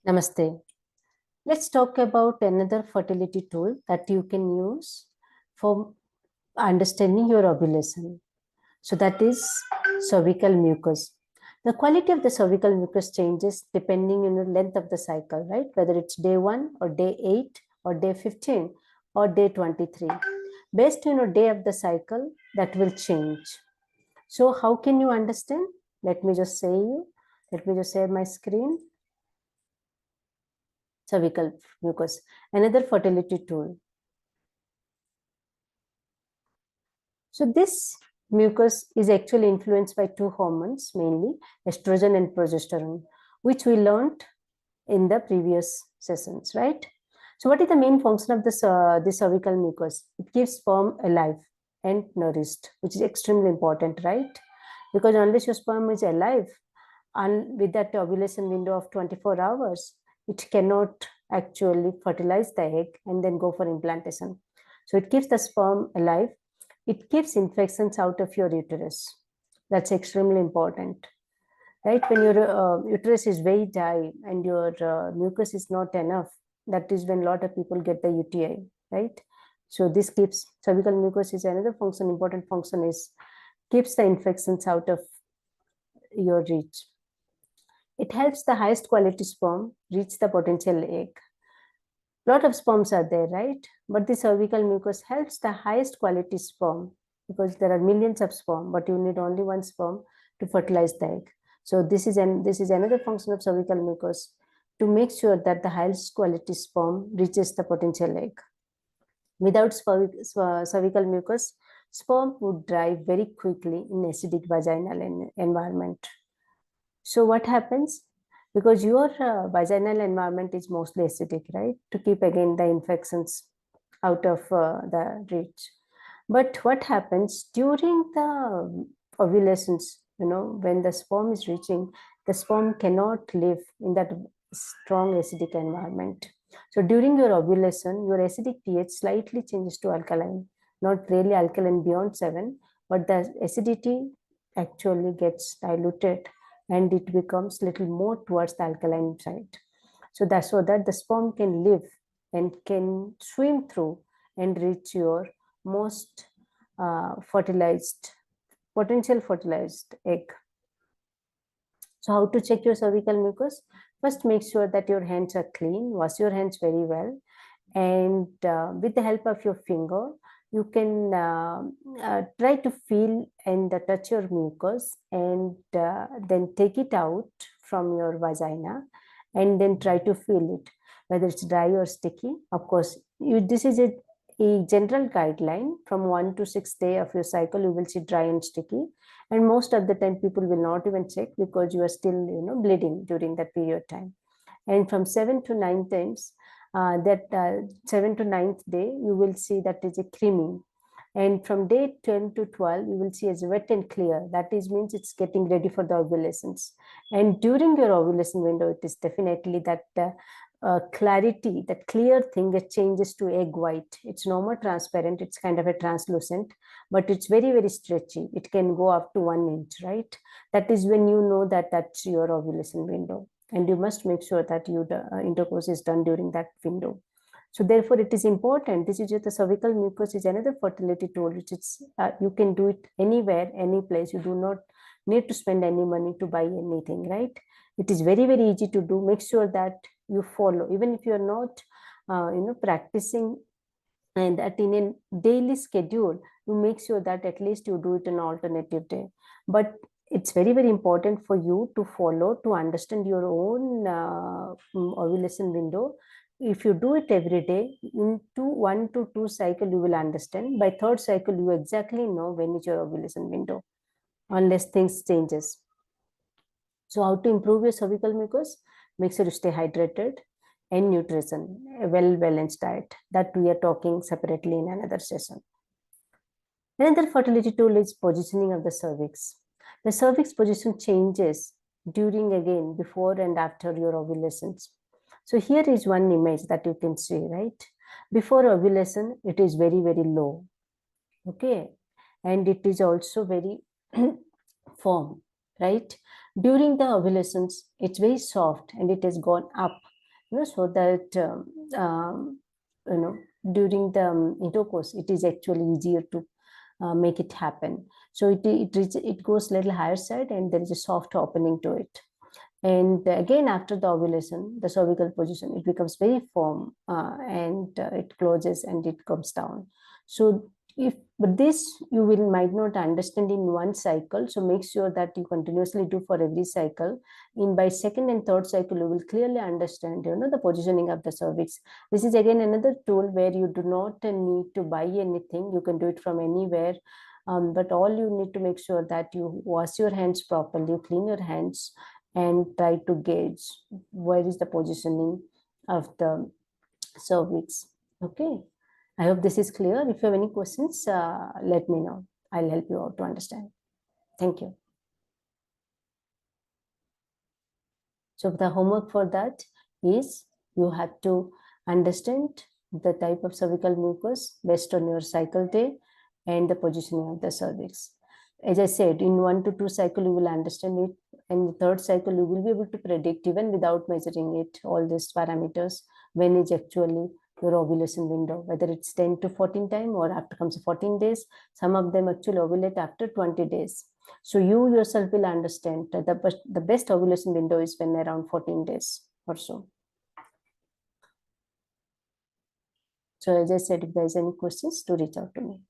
Namaste. Let's talk about another fertility tool that you can use for understanding your ovulation. So that is cervical mucus. The quality of the cervical mucus changes depending on the length of the cycle, right? Whether it's day 1 or day 8 or day 15 or day 23. Based on your day of the cycle, that will change. So how can you understand? Let me just share my screen. Cervical mucus, another fertility tool. So this mucus is actually influenced by two hormones, mainly estrogen and progesterone, which we learned in the previous sessions, right? So what is the main function of the cervical mucus? It keeps sperm alive and nourished, which is extremely important, right? Because unless your sperm is alive, and with that ovulation window of 24 hours, it cannot actually fertilize the egg and then go for implantation. So it keeps the sperm alive. It keeps infections out of your uterus. That's extremely important, right? When your uterus is very dry and your mucus is not enough, that is when a lot of people get the UTI, right? So this keeps cervical mucus is another function. Important function is keeps the infections out of your reach. It helps the highest quality sperm reach the potential egg. Lot of sperms are there, right? But the cervical mucus helps the highest quality sperm because there are millions of sperm, but you need only one sperm to fertilize the egg. So this is another function of cervical mucus to make sure that the highest quality sperm reaches the potential egg. Without cervical mucus, sperm would dry very quickly in acidic vaginal environment. So what happens? Because your vaginal environment is mostly acidic, right? To keep again the infections out of the reach. But what happens during the ovulations, when the sperm is reaching, the sperm cannot live in that strong acidic environment. So during your ovulation, your acidic pH slightly changes to alkaline, not really alkaline beyond 7, but the acidity actually gets diluted and it becomes little more towards the alkaline side. So that's so that the sperm can live and can swim through and reach your most potential fertilized egg. So how to check your cervical mucus? First, make sure that your hands are clean. Wash your hands very well. And with the help of your finger, you can try to feel and touch your mucus and then take it out from your vagina and then try to feel it, whether it's dry or sticky. Of course, this is a general guideline. From 1 to 6 day of your cycle, you will see dry and sticky. And most of the time, people will not even check because you are still, bleeding during that period time. And from 7 to 9 times, 7 to 9th day, you will see that is a creamy. And from day 10 to 12, you will see as wet and clear. That is means it's getting ready for the ovulations. And during your ovulation window, it is definitely that clarity, that clear thing, it changes to egg white. It's no more transparent. It's kind of a translucent, but it's very, very stretchy. It can go up to 1 inch, right? That is when you know that that's your ovulation window. And you must make sure that intercourse is done during that window. So therefore, it is important. This is the cervical mucus is another fertility tool, which is you can do it anywhere, any place. You do not need to spend any money to buy anything, right? It is very, very easy to do. Make sure that you follow, even if you are not, practicing and that in a daily schedule, you make sure that at least you do it an alternative day. But it's very, very important for you to follow, to understand your own ovulation window. If you do it every day, into 1 to 2 cycle, you will understand. By 3rd cycle, you exactly know when is your ovulation window, unless things changes. So how to improve your cervical mucus? Make sure you stay hydrated and nutrition, a well-balanced diet. That we are talking separately in another session. Another fertility tool is positioning of the cervix. The cervix position changes during, again, before and after your ovulations. So here is one image that you can see, right? Before ovulation, it is very, very low. Okay. And it is also very firm, right? During the ovulations, it's very soft and it has gone up so that during the intercourse, it is actually easier to make it happen. So it goes little higher side, and there is a soft opening to it. And again, after the ovulation, the cervical position, it becomes very firm, and it closes and it comes down. So but this you will might not understand in one cycle. So make sure that you continuously do for every cycle. In by second and third cycle, you will clearly understand, the positioning of the cervix. This is again another tool where you do not need to buy anything. You can do it from anywhere. But all you need to make sure that you wash your hands properly, you clean your hands, and try to gauge where is the positioning of the cervix. Okay. I hope this is clear. If you have any questions, let me know. I'll help you out to understand. Thank you. So the homework for that is you have to understand the type of cervical mucus based on your cycle day and the positioning of the cervix. As I said, in 1 to 2 cycle, you will understand it. And the third cycle, you will be able to predict, even without measuring it, all these parameters, when is actually your ovulation window, whether it's 10 to 14 time or after comes 14 days. Some of them actually ovulate after 20 days. So you yourself will understand that the best ovulation window is when around 14 days or so. So as I said, if there is any questions, to reach out to me.